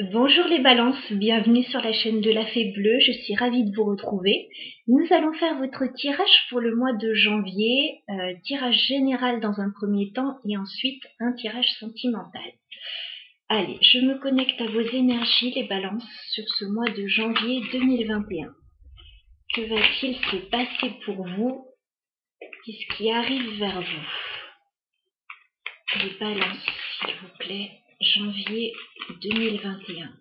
Bonjour les balances, bienvenue sur la chaîne de la Fée Bleue, je suis ravie de vous retrouver. Nous allons faire votre tirage pour le mois de janvier, tirage général dans un premier temps et ensuite un tirage sentimental. Allez, je me connecte à vos énergies les balances sur ce mois de janvier 2021. Que va-t-il se passer pour vous? Qu'est-ce qui arrive vers vous? Les balances, s'il vous plaît, janvier 2021.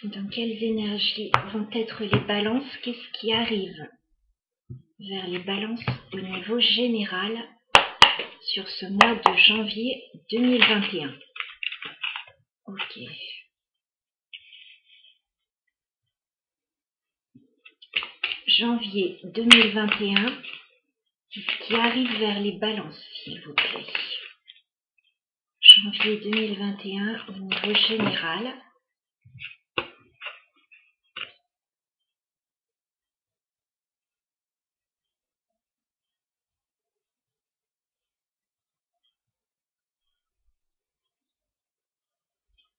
Dans quelles énergies vont être les balances? Qu'est-ce qui arrive vers les balances au niveau général sur ce mois de janvier 2021? Ok. Janvier 2021, qu'est-ce qui arrive vers les balances, s'il vous plaît? Janvier 2021 au niveau général.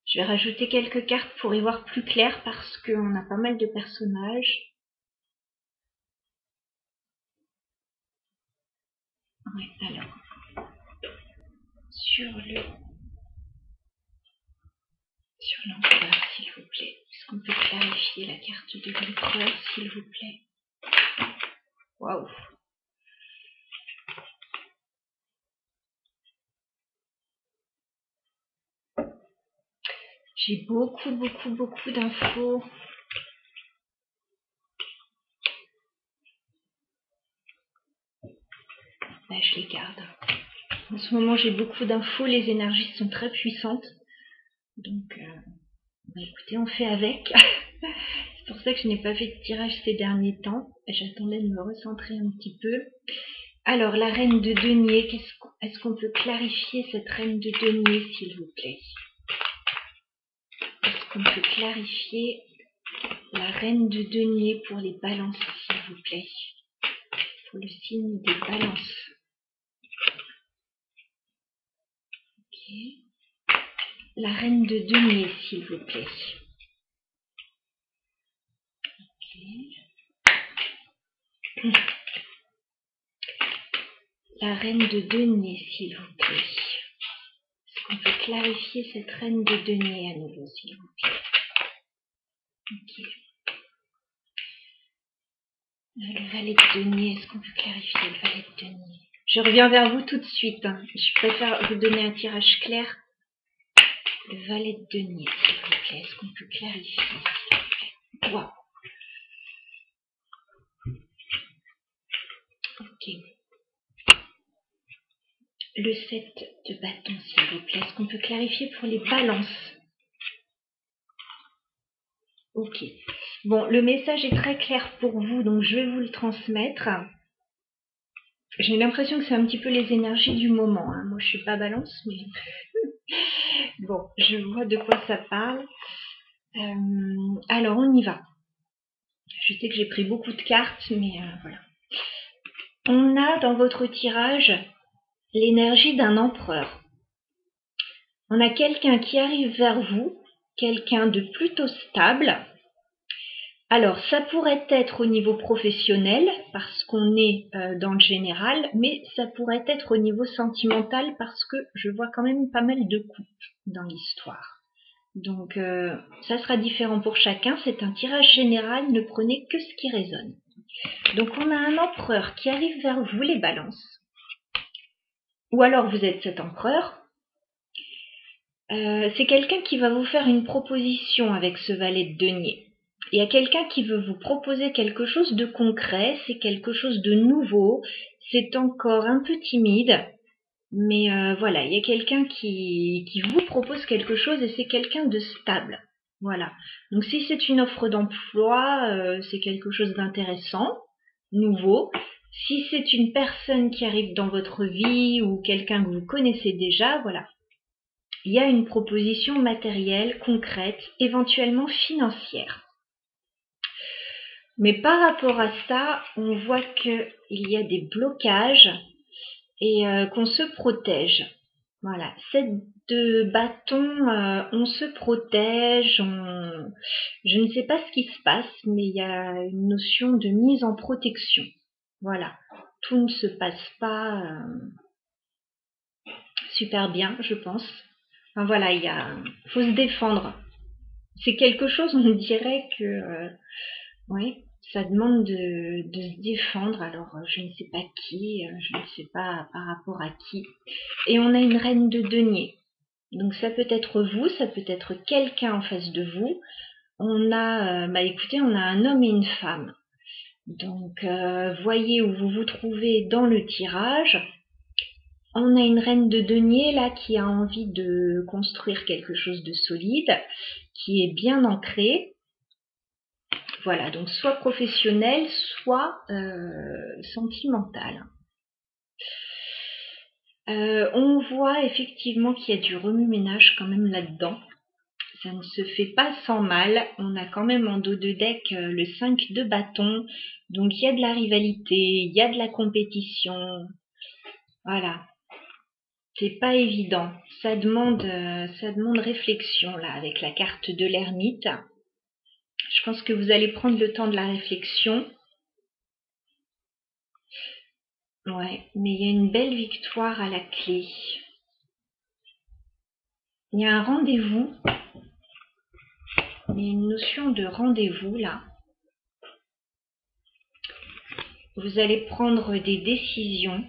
Je vais rajouter quelques cartes pour y voir plus clair parce qu'on a pas mal de personnages. Ouais, alors, sur l'empereur, s'il vous plaît. Est-ce qu'on peut clarifier la carte de l'empereur, s'il vous plaît? Waouh! J'ai beaucoup d'infos. Bah, je les garde. En ce moment, j'ai beaucoup d'infos. Les énergies sont très puissantes. Donc, bah, écoutez, on fait avec. C'est pour ça que je n'ai pas fait de tirage ces derniers temps. J'attendais de me recentrer un petit peu. Alors, la reine de denier, est-ce qu'on peut clarifier cette reine de denier, s'il vous plaît? Est-ce qu'on peut clarifier la reine de denier pour les balances, s'il vous plaît? Pour le signe des balances. Ok. La reine de denier, s'il vous plaît. Ok. La reine de denier, s'il vous plaît. Est-ce qu'on peut clarifier cette reine de denier à nouveau, s'il vous plaît? Ok. Le valet de denier, est-ce qu'on peut clarifier le valet de denier? Je reviens vers vous tout de suite. Je préfère vous donner un tirage clair. Le valet de denier, s'il vous plaît. Est-ce qu'on peut clarifier? Waouh. Ok. Le 7 de bâton, s'il vous plaît. Est-ce qu'on peut clarifier pour les balances? Ok. Bon, le message est très clair pour vous, donc je vais vous le transmettre. J'ai l'impression que c'est un petit peu les énergies du moment. Hein. Moi, je suis pas balance, mais bon, je vois de quoi ça parle. Alors, on y va. Je sais que j'ai pris beaucoup de cartes, mais voilà. On a dans votre tirage l'énergie d'un empereur. On a quelqu'un qui arrive vers vous, quelqu'un de plutôt stable. Alors, ça pourrait être au niveau professionnel, parce qu'on est dans le général, mais ça pourrait être au niveau sentimental, parce que je vois quand même pas mal de couples dans l'histoire. Donc, ça sera différent pour chacun. C'est un tirage général, ne prenez que ce qui résonne. Donc, on a un empereur qui arrive vers vous, les balances. Ou alors, vous êtes cet empereur. C'est quelqu'un qui va vous faire une proposition avec ce valet de denier. Il y a quelqu'un qui veut vous proposer quelque chose de concret, c'est quelque chose de nouveau, c'est encore un peu timide, mais voilà, il y a quelqu'un qui vous propose quelque chose et c'est quelqu'un de stable. Voilà. Donc si c'est une offre d'emploi, c'est quelque chose d'intéressant, nouveau. Si c'est une personne qui arrive dans votre vie ou quelqu'un que vous connaissez déjà, voilà. Il y a une proposition matérielle, concrète, éventuellement financière. Mais par rapport à ça, on voit qu'il y a des blocages et qu'on se protège. Voilà, 7 de bâton, on se protège, je ne sais pas ce qui se passe, mais il y a une notion de mise en protection. Voilà, tout ne se passe pas super bien, je pense. Enfin voilà, faut se défendre. C'est quelque chose, on dirait que, oui, ça demande de se défendre. Alors, je ne sais pas qui, je ne sais pas par rapport à qui. Et on a une reine de denier. Donc ça peut être vous, ça peut être quelqu'un en face de vous. On a, écoutez, on a un homme et une femme. Donc, voyez où vous vous trouvez dans le tirage. On a une reine de denier là qui a envie de construire quelque chose de solide, qui est bien ancré. Voilà, donc soit professionnel, soit sentimental. On voit effectivement qu'il y a du remue-ménage quand même là-dedans. Ça ne se fait pas sans mal. On a quand même en dos de deck le 5 de bâton. Donc il y a de la rivalité, il y a de la compétition. Voilà. C'est pas évident. Ça demande réflexion là avec la carte de l'ermite. Je pense que vous allez prendre le temps de la réflexion. Ouais, mais il y a une belle victoire à la clé. Il y a un rendez-vous. Il y a une notion de rendez-vous là. Vous allez prendre des décisions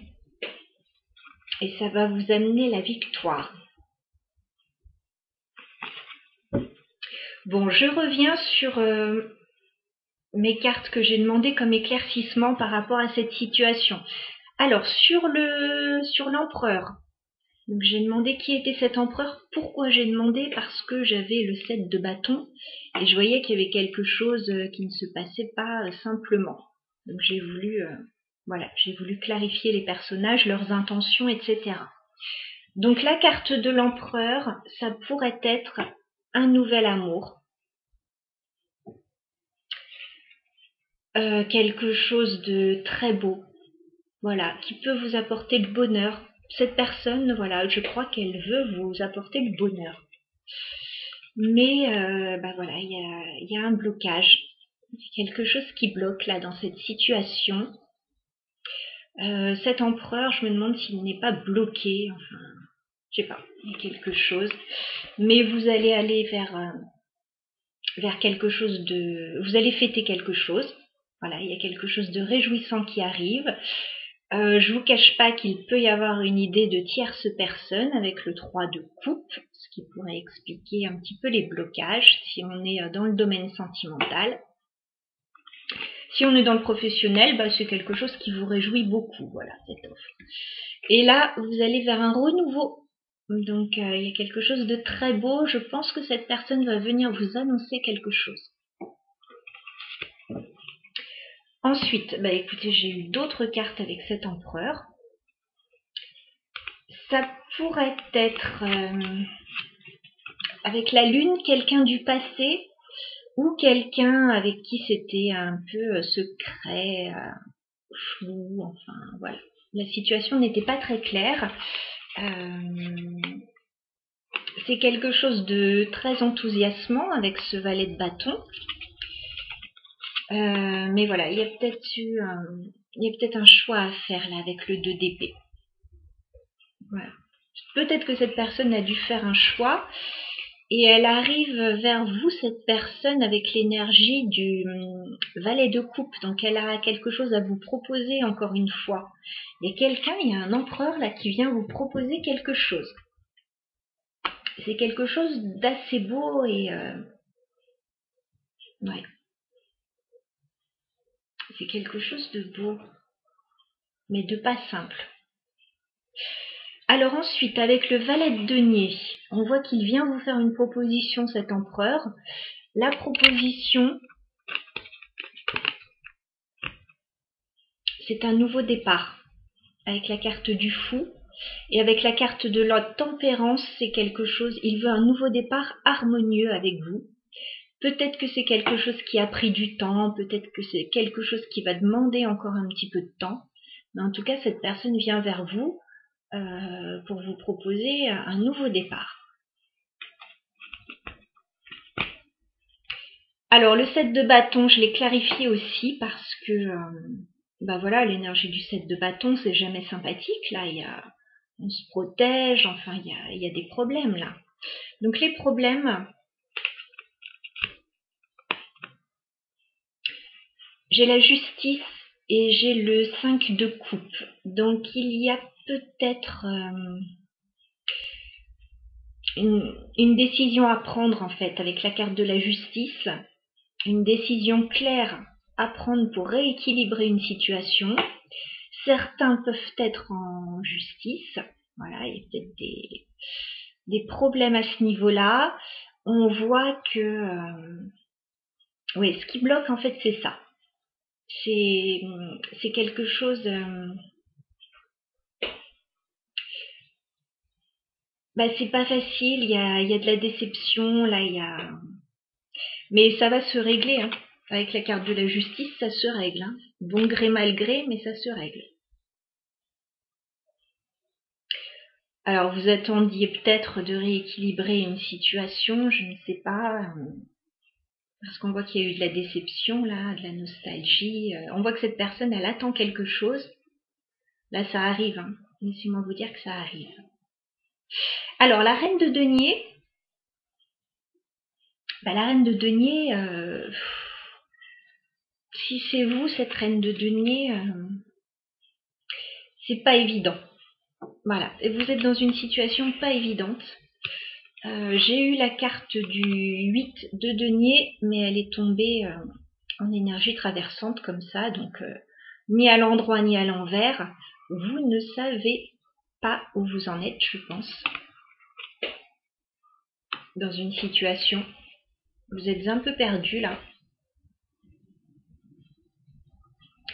et ça va vous amener la victoire. Bon, je reviens sur mes cartes que j'ai demandé comme éclaircissement par rapport à cette situation. Alors, sur l'empereur, donc j'ai demandé qui était cet empereur. Pourquoi j'ai demandé? Parce que j'avais le 7 de bâton et je voyais qu'il y avait quelque chose qui ne se passait pas simplement. Donc j'ai voulu, j'ai voulu clarifier les personnages, leurs intentions, etc. Donc la carte de l'empereur, ça pourrait être un nouvel amour. Quelque chose de très beau, voilà, qui peut vous apporter le bonheur. Cette personne, voilà, je crois qu'elle veut vous apporter le bonheur. Mais voilà, il y a un blocage, quelque chose qui bloque là dans cette situation. Cet empereur, je me demande s'il n'est pas bloqué, enfin, je sais pas, il y a quelque chose. Mais vous allez aller vers quelque chose de... Vous allez fêter quelque chose. Voilà, il y a quelque chose de réjouissant qui arrive. Je vous cache pas qu'il peut y avoir une idée de tierce personne avec le 3 de coupe, ce qui pourrait expliquer un petit peu les blocages si on est dans le domaine sentimental. Si on est dans le professionnel, c'est quelque chose qui vous réjouit beaucoup, voilà, cette offre. Et là, vous allez vers un renouveau. Donc, il y a quelque chose de très beau. Je pense que cette personne va venir vous annoncer quelque chose. Ensuite, écoutez, j'ai eu d'autres cartes avec cet empereur. Ça pourrait être avec la lune, quelqu'un du passé ou quelqu'un avec qui c'était un peu secret, flou, enfin voilà. La situation n'était pas très claire. C'est quelque chose de très enthousiasmant avec ce valet de bâton. Mais voilà, il y a peut-être un choix à faire là avec le 2 d'épée. Voilà. Peut-être que cette personne a dû faire un choix et elle arrive vers vous, cette personne, avec l'énergie du valet de coupe. Donc elle a quelque chose à vous proposer encore une fois. Il y a un empereur là qui vient vous proposer quelque chose. C'est quelque chose d'assez beau et ouais. C'est quelque chose de beau, mais de pas simple. Alors ensuite, avec le valet de denier, on voit qu'il vient vous faire une proposition, cet empereur. La proposition, c'est un nouveau départ, avec la carte du fou. Et avec la carte de la tempérance, c'est quelque chose, il veut un nouveau départ harmonieux avec vous. Peut-être que c'est quelque chose qui a pris du temps, peut-être que c'est quelque chose qui va demander encore un petit peu de temps. Mais en tout cas, cette personne vient vers vous pour vous proposer un nouveau départ. Alors le 7 de bâton, je l'ai clarifié aussi parce que voilà, l'énergie du 7 de bâton, c'est jamais sympathique. Là, on se protège, enfin, il y a des problèmes là. Donc les problèmes, j'ai la justice et j'ai le 5 de coupe. Donc il y a peut-être une décision à prendre en fait avec la carte de la justice. Une décision claire à prendre pour rééquilibrer une situation. Certains peuvent être en justice. Voilà, il y a peut-être des problèmes à ce niveau-là. On voit que oui, ce qui bloque en fait, c'est ça. C'est quelque chose. C'est pas facile. Il y a de la déception là. Mais ça va se régler. Hein. Avec la carte de la justice, ça se règle. Hein. Bon gré, mal gré, mais ça se règle. Alors, vous attendiez peut-être de rééquilibrer une situation, je ne sais pas, parce qu'on voit qu'il y a eu de la déception, là, de la nostalgie. On voit que cette personne, elle attend quelque chose. Là, ça arrive. Hein. Laissez-moi vous dire que ça arrive. Alors, la reine de denier. La reine de denier, si c'est vous, cette reine de denier, c'est pas évident. Voilà, et vous êtes dans une situation pas évidente. J'ai eu la carte du 8 de denier, mais elle est tombée en énergie traversante comme ça, donc ni à l'endroit ni à l'envers. Vous ne savez pas où vous en êtes, je pense, dans une situation. Vous êtes un peu perdu là.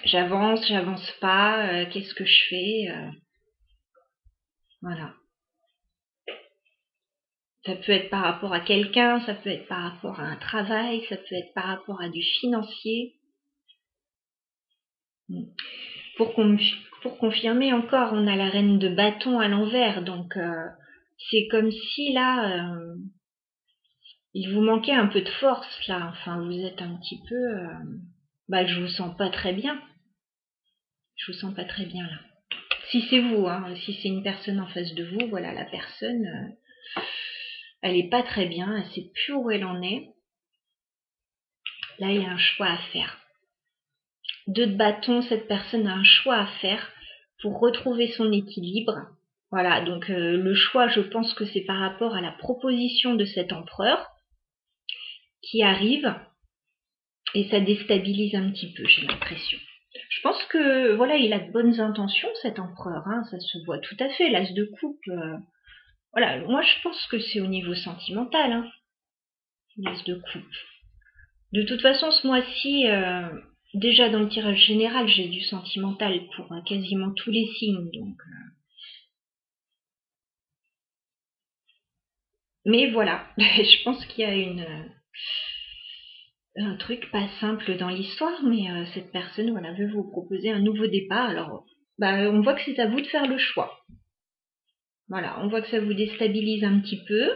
J'avance pas, qu'est-ce que je fais Voilà. Ça peut être par rapport à quelqu'un, ça peut être par rapport à un travail, ça peut être par rapport à du financier. Pour confirmer encore, on a la reine de bâton à l'envers, donc c'est comme si là, il vous manquait un peu de force là, enfin vous êtes un petit peu, je vous sens pas très bien. Je vous sens pas très bien là. Si c'est vous, hein, si c'est une personne en face de vous, voilà, la personne, elle est pas très bien, elle sait plus où elle en est. Là, il y a un choix à faire. 2 de bâton, cette personne a un choix à faire pour retrouver son équilibre. Voilà, donc le choix, je pense que c'est par rapport à la proposition de cet empereur qui arrive et ça déstabilise un petit peu, j'ai l'impression. Je pense que voilà, il a de bonnes intentions cet empereur, hein, ça se voit tout à fait. L'as de coupe, voilà, moi je pense que c'est au niveau sentimental, hein, l'as de coupe. De toute façon, ce mois-ci, déjà dans le tirage général, j'ai du sentimental pour quasiment tous les signes, donc. Mais voilà, je pense qu'il y a un truc pas simple dans l'histoire, mais cette personne, voilà, veut vous proposer un nouveau départ. Alors, on voit que c'est à vous de faire le choix. Voilà, on voit que ça vous déstabilise un petit peu.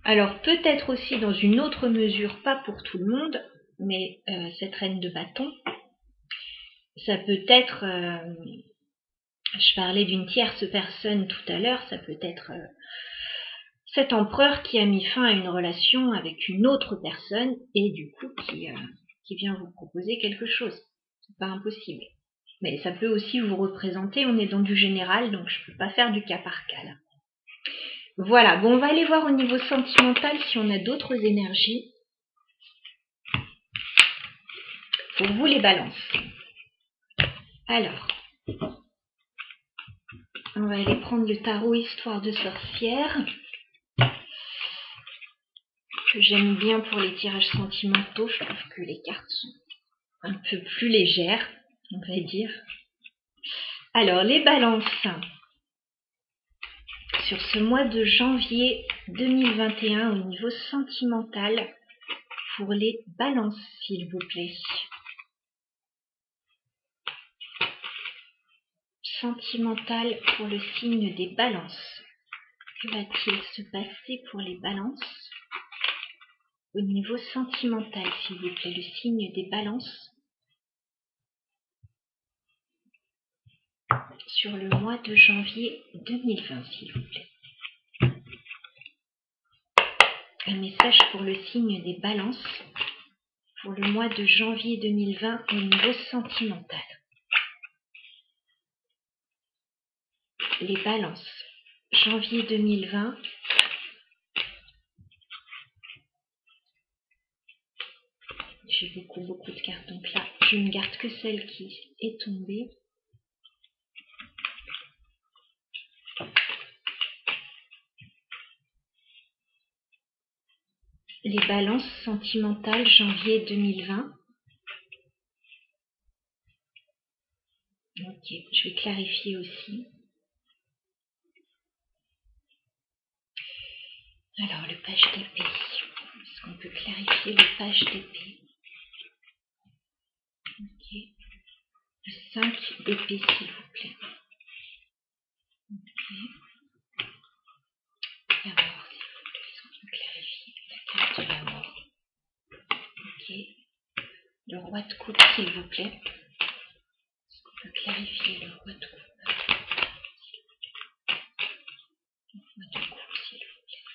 Alors, peut-être aussi dans une autre mesure, pas pour tout le monde, mais cette reine de bâton, ça peut être, je parlais d'une tierce personne tout à l'heure, ça peut être cet empereur qui a mis fin à une relation avec une autre personne et du coup qui vient vous proposer quelque chose. C'est pas impossible. Mais ça peut aussi vous représenter, on est dans du général, donc je peux pas faire du cas par cas là. Voilà, bon, on va aller voir au niveau sentimental si on a d'autres énergies. Pour vous les balances. Alors, on va aller prendre le tarot Histoire de sorcière. Que j'aime bien pour les tirages sentimentaux. Je trouve que les cartes sont un peu plus légères, on va dire. Alors, les balances. Sur ce mois de janvier 2021 au niveau sentimental, pour les balances, s'il vous plaît. sentimental pour le signe des balances. Que va-t-il se passer pour les balances au niveau sentimental, s'il vous plaît, le signe des balances sur le mois de janvier 2020, s'il vous plaît. Un message pour le signe des balances pour le mois de janvier 2020 au niveau sentimental. Les balances, janvier 2020. J'ai beaucoup de cartes, donc là, je ne garde que celle qui est tombée. Les balances sentimentales, janvier 2020. Ok, je vais clarifier aussi. Alors, le page d'épée. Est-ce qu'on peut clarifier le page d'épée? Ok. Le 5 d'épée, s'il vous plaît. Ok. La mort, s'il vous plaît. Est-ce qu'on peut clarifier la carte de la mort? Ok. Le roi de coupe, s'il vous plaît. Est-ce qu'on peut clarifier le roi de coupe? Le roi de coupe, s'il vous plaît.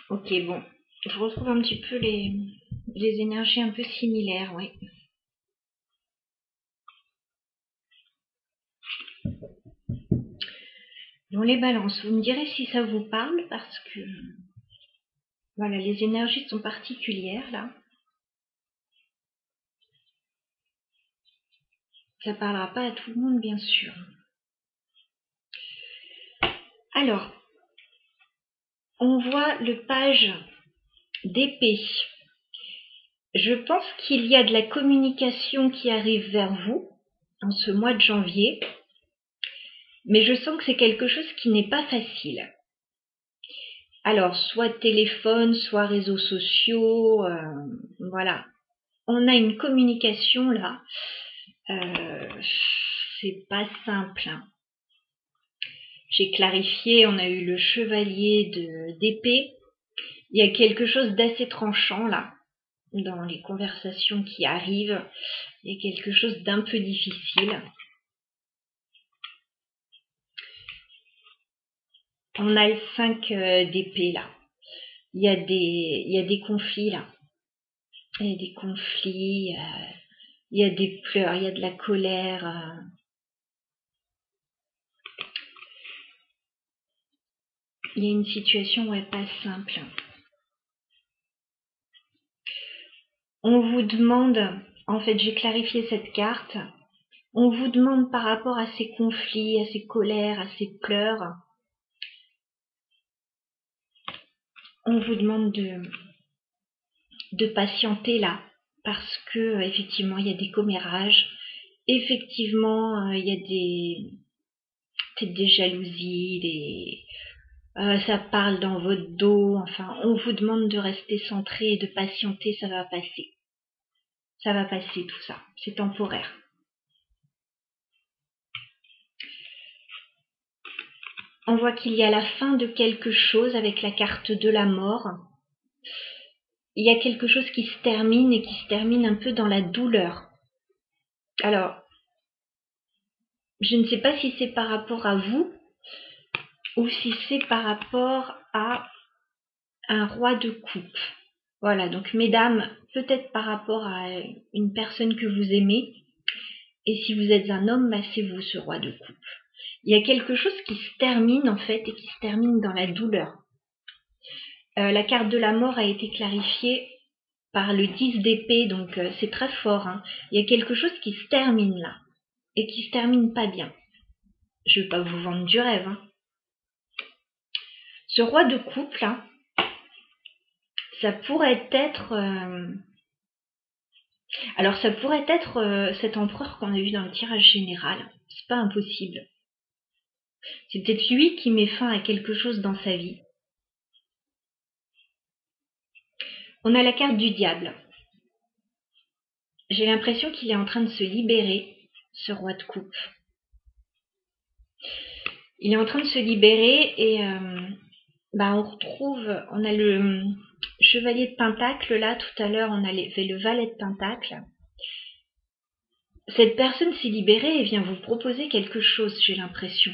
Ok, bon. Je retrouve un petit peu les énergies un peu similaires, oui. Bon, les balances, vous me direz si ça vous parle, parce que voilà, les énergies sont particulières là. Ça parlera pas à tout le monde, bien sûr. Alors, on voit le page d'épée. Je pense qu'il y a de la communication qui arrive vers vous en ce mois de janvier, mais je sens que c'est quelque chose qui n'est pas facile. Alors, soit téléphone, soit réseaux sociaux, voilà. On a une communication là, c'est pas simple. Hein. J'ai clarifié, on a eu le chevalier d'épée. Il y a quelque chose d'assez tranchant là, dans les conversations qui arrivent. Il y a quelque chose d'un peu difficile. On a le 5 d'épée là. Il y a des conflits là. Il y a des conflits, il y a des pleurs, il y a de la colère. Il y a une situation pas simple. On vous demande, en fait j'ai clarifié cette carte, on vous demande par rapport à ces conflits, à ces colères, à ces pleurs, on vous demande de patienter là, parce que effectivement il y a des commérages, effectivement il y a peut-être des jalousies, ça parle dans votre dos, enfin on vous demande de rester centré et de patienter, ça va passer. Ça va passer tout ça, c'est temporaire. On voit qu'il y a la fin de quelque chose avec la carte de la mort. Il y a quelque chose qui se termine et qui se termine un peu dans la douleur. Alors, je ne sais pas si c'est par rapport à vous ou si c'est par rapport à un roi de coupe. Voilà, donc mesdames, peut-être par rapport à une personne que vous aimez. Et si vous êtes un homme, c'est vous ce roi de coupe. Il y a quelque chose qui se termine en fait et qui se termine dans la douleur. La carte de la mort a été clarifiée par le 10 d'épée, donc c'est très fort. Hein. Il y a quelque chose qui se termine là et qui se termine pas bien. Je ne vais pas vous vendre du rêve. Hein. Ce roi de coupe là, ça pourrait être... Alors ça pourrait être cet empereur qu'on a vu dans le tirage général. C'est pas impossible. C'est peut-être lui qui met fin à quelque chose dans sa vie. On a la carte du diable. J'ai l'impression qu'il est en train de se libérer, ce roi de coupe. Il est en train de se libérer et on retrouve, on a le chevalier de pentacle là, tout à l'heure on avait le valet de pentacle. Cette personne s'est libérée et vient vous proposer quelque chose, j'ai l'impression.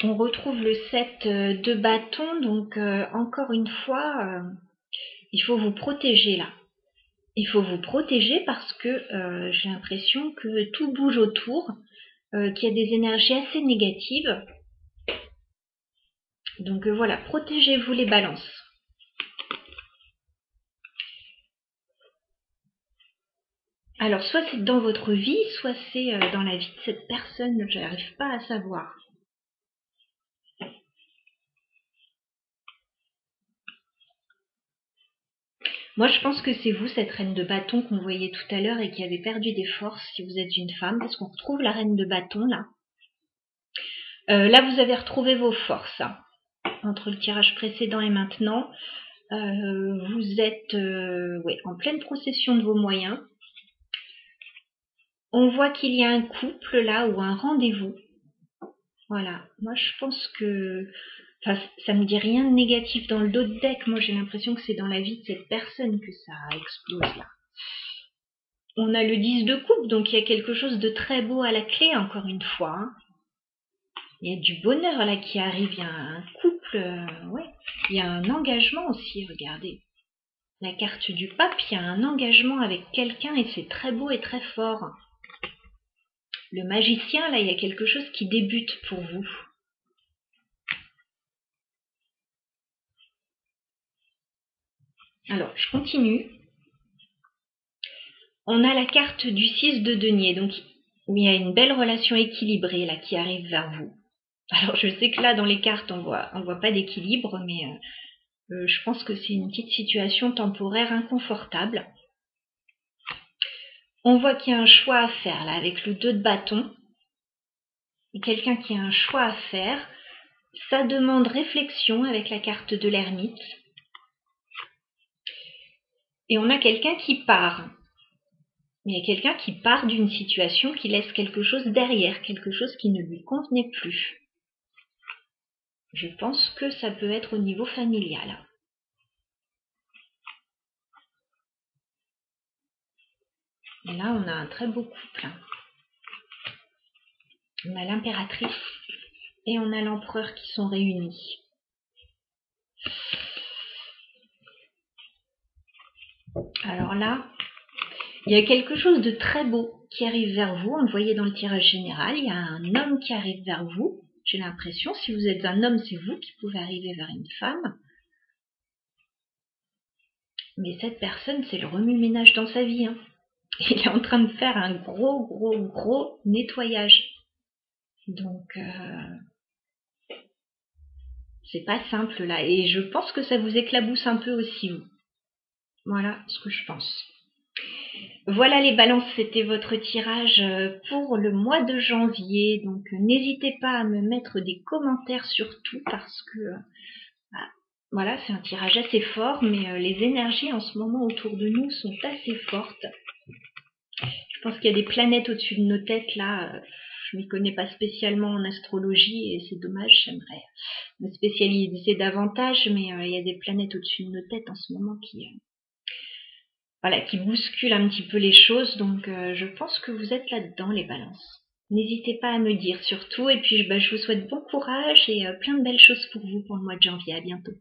On retrouve le 7 de bâton, donc encore une fois, il faut vous protéger là. Il faut vous protéger parce que j'ai l'impression que tout bouge autour, qu'il y a des énergies assez négatives. Donc voilà, protégez-vous les balances. Alors soit c'est dans votre vie, soit c'est dans la vie de cette personne, je n'arrive pas à savoir. Moi, je pense que c'est vous, cette reine de bâton qu'on voyait tout à l'heure et qui avait perdu des forces si vous êtes une femme, parce qu'on retrouve la reine de bâton, là. Là, vous avez retrouvé vos forces, hein. Entre le tirage précédent et maintenant. Vous êtes en pleine possession de vos moyens. On voit qu'il y a un couple, là, ou un rendez-vous. Voilà. Moi, je pense que... Enfin, ça me dit rien de négatif dans le dos de deck. Moi, j'ai l'impression que c'est dans la vie de cette personne que ça explose, là. On a le 10 de coupe, donc il y a quelque chose de très beau à la clé, encore une fois. Hein. Il y a du bonheur, là, qui arrive. Il y a un couple, Il y a un engagement aussi, regardez. La carte du pape, il y a un engagement avec quelqu'un et c'est très beau et très fort. Le magicien, là, il y a quelque chose qui débute pour vous. Alors, je continue. On a la carte du 6 de denier, donc il y a une belle relation équilibrée là qui arrive vers vous. Alors je sais que là dans les cartes on voit pas d'équilibre, mais je pense que c'est une petite situation temporaire inconfortable. On voit qu'il y a un choix à faire là avec le 2 de bâton. Quelqu'un qui a un choix à faire. Ça demande réflexion avec la carte de l'ermite. Et on a quelqu'un qui part. Il y a quelqu'un qui part d'une situation, qui laisse quelque chose derrière, quelque chose qui ne lui convenait plus. Je pense que ça peut être au niveau familial. Et là, on a un très beau couple. On a l'impératrice et on a l'empereur qui sont réunis. Alors là, il y a quelque chose de très beau qui arrive vers vous. On le voyait dans le tirage général. Il y a un homme qui arrive vers vous. J'ai l'impression, si vous êtes un homme, c'est vous qui pouvez arriver vers une femme. Mais cette personne, c'est le remue-ménage dans sa vie. Hein. Il est en train de faire un gros nettoyage. Donc, c'est pas simple là. Et je pense que ça vous éclabousse un peu aussi, vous. Voilà ce que je pense. Voilà les balances, c'était votre tirage pour le mois de janvier. Donc, n'hésitez pas à me mettre des commentaires surtout parce que... voilà, c'est un tirage assez fort, mais les énergies en ce moment autour de nous sont assez fortes. Je pense qu'il y a des planètes au-dessus de nos têtes là. Je ne m'y connais pas spécialement en astrologie et c'est dommage, j'aimerais me spécialiser davantage, mais il y a des planètes au-dessus de nos têtes en ce moment qui bousculent un petit peu les choses. Donc je pense que vous êtes là-dedans, les balances. N'hésitez pas à me dire surtout, et puis je vous souhaite bon courage et plein de belles choses pour vous pour le mois de janvier. À bientôt.